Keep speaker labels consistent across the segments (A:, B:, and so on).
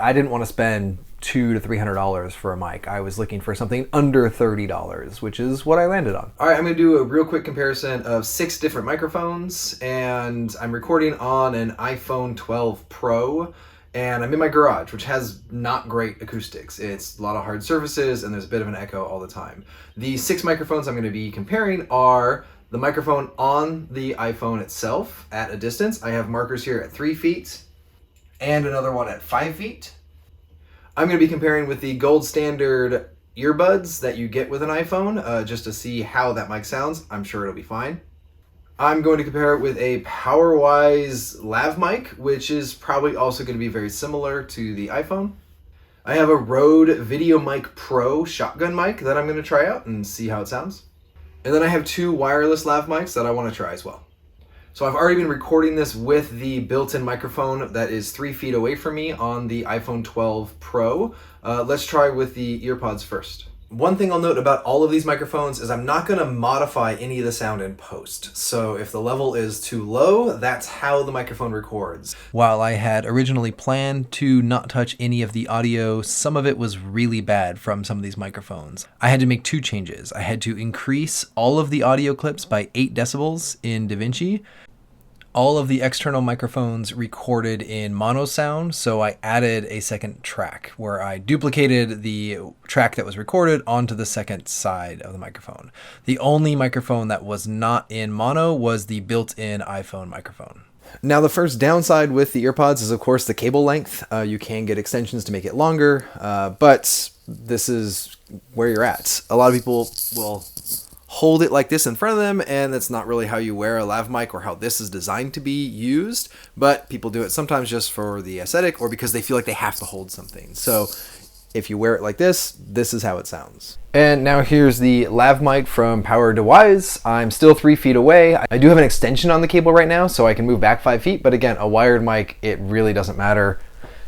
A: I didn't want to spend $200 to $300 for a mic. I was looking for something under $30, which is what I landed on. All right, I'm going to do a real quick comparison of 6 different microphones, and I'm recording on an iPhone 12 Pro, and I'm in my garage, which has not great acoustics. It's a lot of hard surfaces, and there's a bit of an echo all the time. The 6 microphones I'm going to be comparing are the microphone on the iPhone itself at a distance. I have markers here at 3 feet and another one at 5 feet. I'm going to be comparing with the gold standard earbuds that you get with an iPhone, just to see how that mic sounds. I'm sure it'll be fine. I'm going to compare it with a PowerDeWise lav mic, which is probably also going to be very similar to the iPhone. I have a Rode VideoMic Pro shotgun mic that I'm going to try out and see how it sounds. And then I have 2 wireless lav mics that I want to try as well. So I've already been recording this with the built-in microphone that is 3 feet away from me on the iPhone 12 Pro. Let's try with the EarPods first. One thing I'll note about all of these microphones is I'm not going to modify any of the sound in post. So if the level is too low, that's how the microphone records. While I had originally planned to not touch any of the audio, some of it was really bad from some of these microphones. I had to make 2 changes. I had to increase all of the audio clips by 8 decibels in DaVinci. All of the external microphones recorded in mono sound, so I added a second track where I duplicated the track that was recorded onto the second side of the microphone. The only microphone that was not in mono was the built-in iPhone microphone. Now, the first downside with the EarPods is, of course, the cable length. You can get extensions to make it longer, but this is where you're at. A lot of people will hold it like this in front of them, and that's not really how you wear a lav mic or how this is designed to be used, but people do it sometimes just for the aesthetic or because they feel like they have to hold something. So if you wear it like this, this is how it sounds. And now here's the lav mic from PowerDeWise. I'm still 3 feet away. I do have an extension on the cable right now, so I can move back 5 feet, but again, a wired mic, it really doesn't matter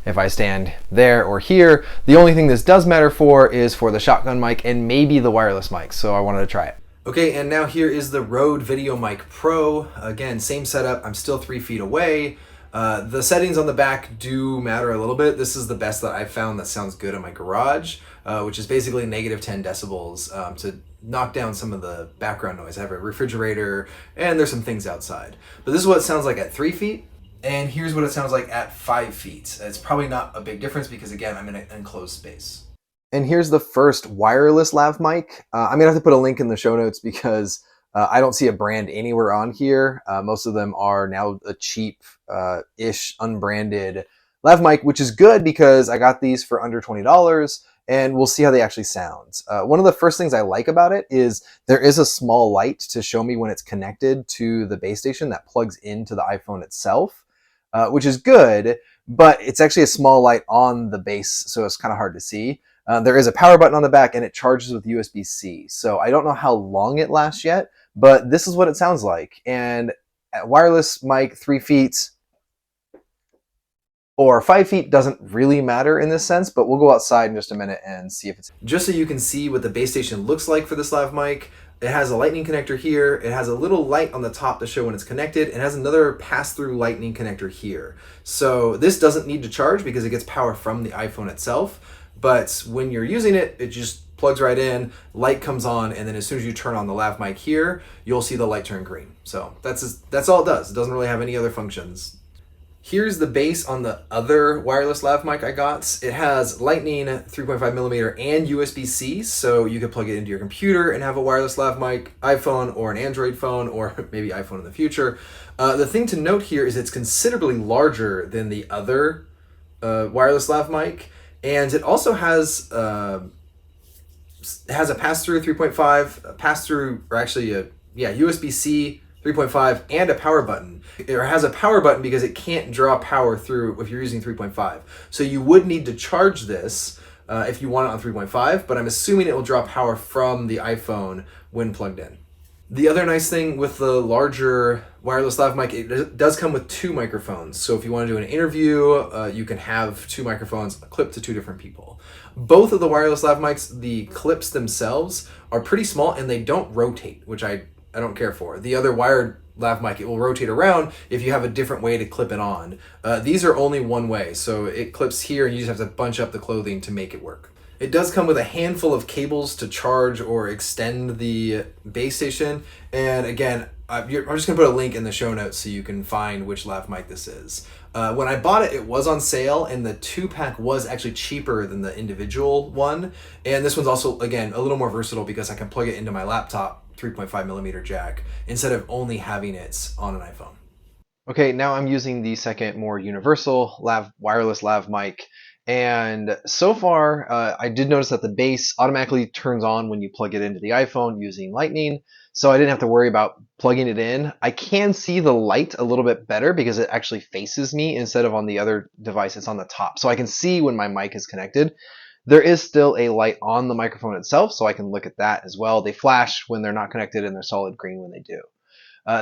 A: if I stand there or here. The only thing this does matter for is for the shotgun mic and maybe the wireless mic, so I wanted to try it. Okay, and now here is the Rode VideoMic Pro. Again, same setup. I'm still 3 feet away. The settings on the back do matter a little bit. This is the best that I've found that sounds good in my garage, which is basically negative 10 decibels to knock down some of the background noise. I have a refrigerator and there's some things outside. But this is what it sounds like at 3 feet. And here's what it sounds like at 5 feet. It's probably not a big difference because, again, I'm in an enclosed space. And here's the first wireless lav mic. I'm gonna have to put a link in the show notes because I don't see a brand anywhere on here. Most of them are now a cheap-ish unbranded lav mic, which is good because I got these for under $20 and we'll see how they actually sound. One of the first things I like about it is there is a small light to show me when it's connected to the base station that plugs into the iPhone itself, which is good, but it's actually a small light on the base, so it's kind of hard to see. There is a power button on the back and it charges with USB-C. So I don't know how long it lasts yet, but this is what it sounds like. And at wireless mic, 3 feet or 5 feet doesn't really matter in this sense, but we'll go outside in just a minute and see if it's... Just so you can see what the base station looks like for this lav mic, it has a lightning connector here. It has a little light on the top to show when it's connected. It has another pass-through lightning connector here. So this doesn't need to charge because it gets power from the iPhone itself. But when you're using it, it just plugs right in, light comes on, and then as soon as you turn on the lav mic here, you'll see the light turn green. So that's all it does. It doesn't really have any other functions. Here's the base on the other wireless lav mic I got. It has lightning 3.5 millimeter and USB-C, so you could plug it into your computer and have a wireless lav mic, iPhone or an Android phone, or maybe iPhone in the future. The thing to note here is it's considerably larger than the other wireless lav mic. And it also has a pass-through 3.5, USB-C 3.5, and a power button. It has a power button because it can't draw power through if you're using 3.5. So you would need to charge this if you want it on 3.5, but I'm assuming it will draw power from the iPhone when plugged in. The other nice thing with the larger wireless lav mic, it does come with 2 microphones. So if you want to do an interview, you can have 2 microphones clipped to 2 different people. Both of the wireless lav mics, the clips themselves are pretty small and they don't rotate, which I don't care for. The other wired lav mic, it will rotate around if you have a different way to clip it on. These are only one way, so it clips here and you just have to bunch up the clothing to make it work. It does come with a handful of cables to charge or extend the base station, and again, I'm just going to put a link in the show notes so you can find which lav mic this is. When I bought it, it was on sale, and the 2-pack was actually cheaper than the individual one. And this one's also, again, a little more versatile because I can plug it into my laptop 3.5mm jack instead of only having it on an iPhone. Okay, now I'm using the second, more universal wireless lav mic. And so far, I did notice that the bass automatically turns on when you plug it into the iPhone using Lightning, so I didn't have to worry about plugging it in. I can see the light a little bit better because it actually faces me instead of on the other device, it's on the top. So I can see when my mic is connected. There is still a light on the microphone itself, so I can look at that as well. They flash when they're not connected and they're solid green when they do.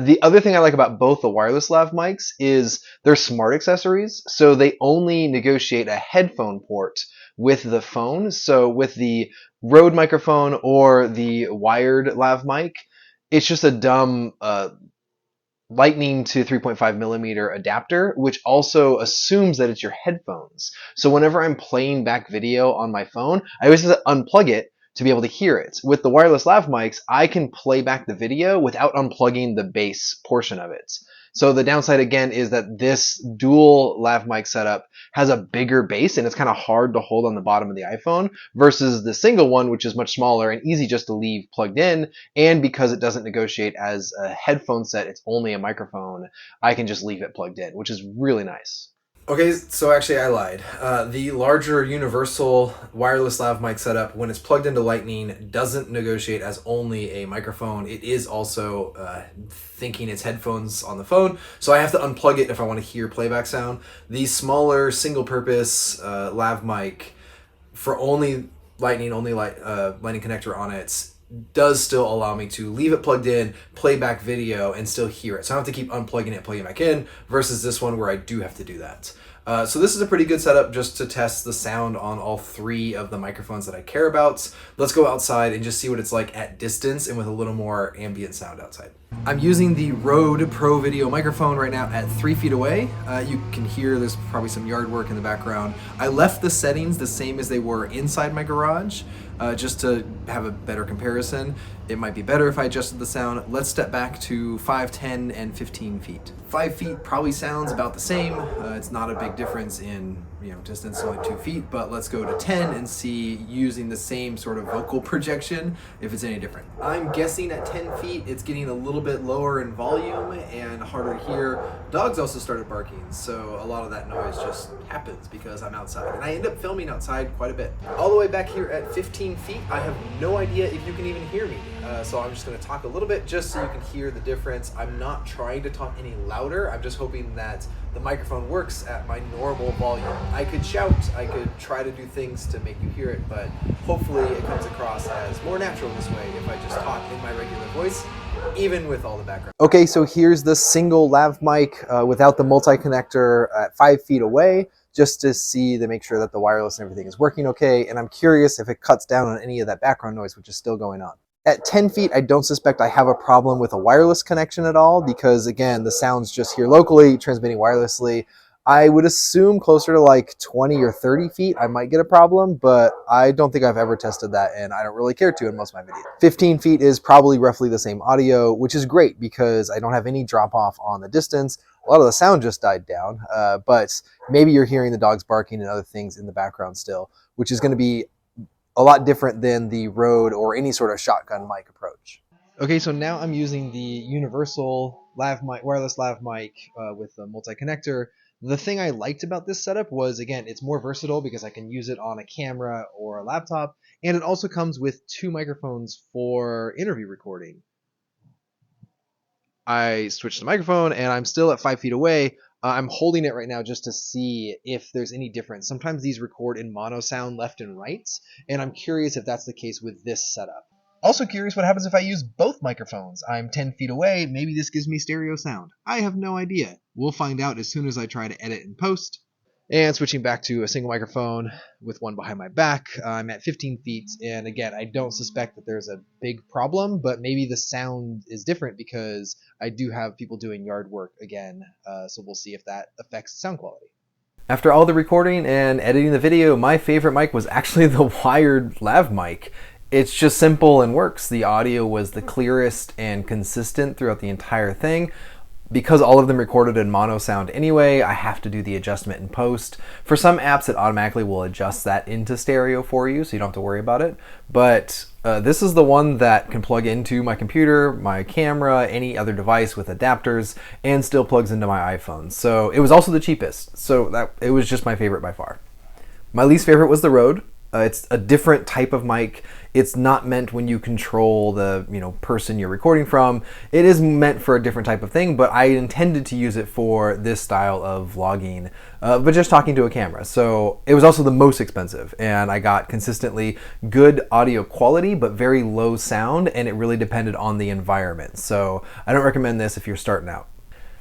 A: The other thing I like about both the wireless lav mics is they're smart accessories, so they only negotiate a headphone port with the phone. So with the Rode microphone or the wired lav mic, it's just a dumb Lightning to 3.5mm adapter, which also assumes that it's your headphones. So whenever I'm playing back video on my phone, I always have to unplug it to be able to hear it. With the wireless lav mics, I can play back the video without unplugging the bass portion of it. So the downside again is that this dual lav mic setup has a bigger bass and it's kind of hard to hold on the bottom of the iPhone versus the single one, which is much smaller and easy just to leave plugged in. And because it doesn't negotiate as a headphone set, it's only a microphone, I can just leave it plugged in, which is really nice. Okay, so actually I lied. The larger universal wireless lav mic setup, when it's plugged into Lightning, doesn't negotiate as only a microphone. It is also thinking it's headphones on the phone, so I have to unplug it if I want to hear playback sound. The smaller single-purpose lav mic for only Lightning, Lightning connector on it, does still allow me to leave it plugged in, play back video, and still hear it. So I don't have to keep unplugging it, plugging it back in, versus this one where I do have to do that. So this is a pretty good setup just to test the sound on all 3 of the microphones that I care about. Let's go outside and just see what it's like at distance and with a little more ambient sound outside. I'm using the Rode Pro Video microphone right now at 3 feet away. You can hear there's probably some yard work in the background. I left the settings the same as they were inside my garage, just to have a better comparison. It might be better if I adjusted the sound. Let's step back to 5, 10, and 15 feet. 5 feet probably sounds about the same. It's not a big difference in distance, only 2 feet, but let's go to 10 and see, using the same sort of vocal projection, if it's any different. I'm guessing at 10 feet it's getting a little bit lower in volume and harder to hear. Dogs also started barking, so a lot of that noise just happens because I'm outside, and I end up filming outside quite a bit. All the way back here at 15 feet, I have no idea if you can even hear me, so I'm just going to talk a little bit just so you can hear the difference. I'm not trying to talk any louder, I'm just hoping that the microphone works at my normal volume. I could shout, I could try to do things to make you hear it, but hopefully it comes across as more natural this way if I just talk in my regular voice, even with all the background. Okay, so here's the single lav mic without the multi-connector at 5 feet away, just to see to make sure that the wireless and everything is working okay, and I'm curious if it cuts down on any of that background noise which is still going on. At 10 feet, I don't suspect I have a problem with a wireless connection at all because, again, the sound's just here locally, transmitting wirelessly. I would assume closer to like 20 or 30 feet, I might get a problem, but I don't think I've ever tested that, and I don't really care to in most of my videos. 15 feet is probably roughly the same audio, which is great because I don't have any drop-off on the distance. A lot of the sound just died down, but maybe you're hearing the dogs barking and other things in the background still, which is going to be a lot different than the Rode or any sort of shotgun mic approach. Okay, so now I'm using the universal lav mic, wireless lav mic with the multi-connector. The thing I liked about this setup was, again, it's more versatile because I can use it on a camera or a laptop, and it also comes with 2 microphones for interview recording. I switched the microphone and I'm still at 5 feet away. I'm holding it right now just to see if there's any difference. Sometimes these record in mono sound left and right, and I'm curious if that's the case with this setup. Also curious what happens if I use both microphones. I'm 10 feet away, maybe this gives me stereo sound. I have no idea. We'll find out as soon as I try to edit and post.
B: And switching back to a single microphone with one behind my back, I'm at 15 feet, and again, I don't suspect that there's a big problem, but maybe the sound is different because I do have people doing yard work again, so we'll see if that affects sound quality.
A: After all the recording and editing the video, my favorite mic was actually the wired lav mic. It's just simple and works. The audio was the clearest and consistent throughout the entire thing. Because all of them recorded in mono sound anyway, I have to do the adjustment in post. For some apps, it automatically will adjust that into stereo for you, so you don't have to worry about it. But this is the one that can plug into my computer, my camera, any other device with adapters, and still plugs into my iPhone. So it was also the cheapest, so it was just my favorite by far. My least favorite was the Rode. It's a different type of mic. It's not meant when you control the person you're recording from. It is meant for a different type of thing, but I intended to use it for this style of vlogging, but just talking to a camera. So it was also the most expensive, and I got consistently good audio quality, but very low sound, and it really depended on the environment. So I don't recommend this if you're starting out.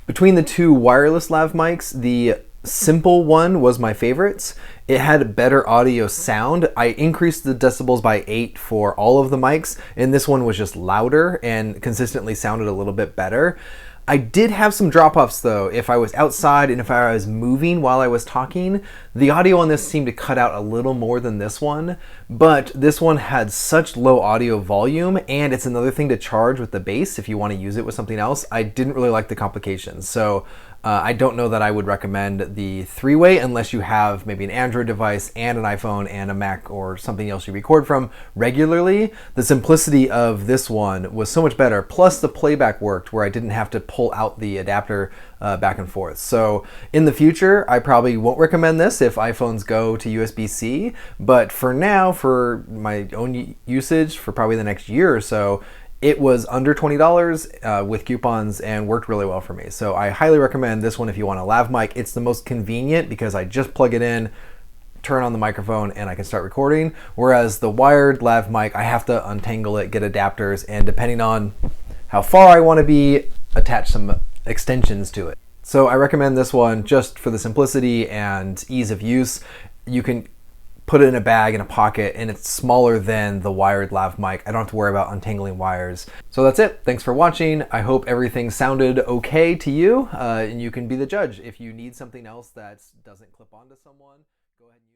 A: Between the two wireless lav mics, the simple one was my favorite. It had better audio sound. I increased the decibels by 8 for all of the mics, and this one was just louder and consistently sounded a little bit better. I did have some drop-offs though. If I was outside and if I was moving while I was talking, the audio on this seemed to cut out a little more than this one, but this one had such low audio volume, and it's another thing to charge with the bass if you want to use it with something else. I didn't really like the complications, so I don't know that I would recommend the three-way unless you have maybe an Android device and an iPhone and a Mac or something else you record from regularly. The simplicity of this one was so much better, plus the playback worked where I didn't have to pull out the adapter back and forth. So in the future, I probably won't recommend this if iPhones go to USB-C, but for now, for my own usage, for probably the next year or so, it was under $20 with coupons and worked really well for me. So I highly recommend this one if you want a lav mic. It's the most convenient because I just plug it in, turn on the microphone, and I can start recording. Whereas the wired lav mic, I have to untangle it, get adapters, and depending on how far I want to be, attach some extensions to it. So I recommend this one just for the simplicity and ease of use. You can put it in a bag in a pocket, and it's smaller than the wired lav mic. I don't have to worry about untangling wires. So that's it. Thanks for watching. I hope everything sounded okay to you, and you can be the judge. If you need something else that doesn't clip onto someone, go ahead and use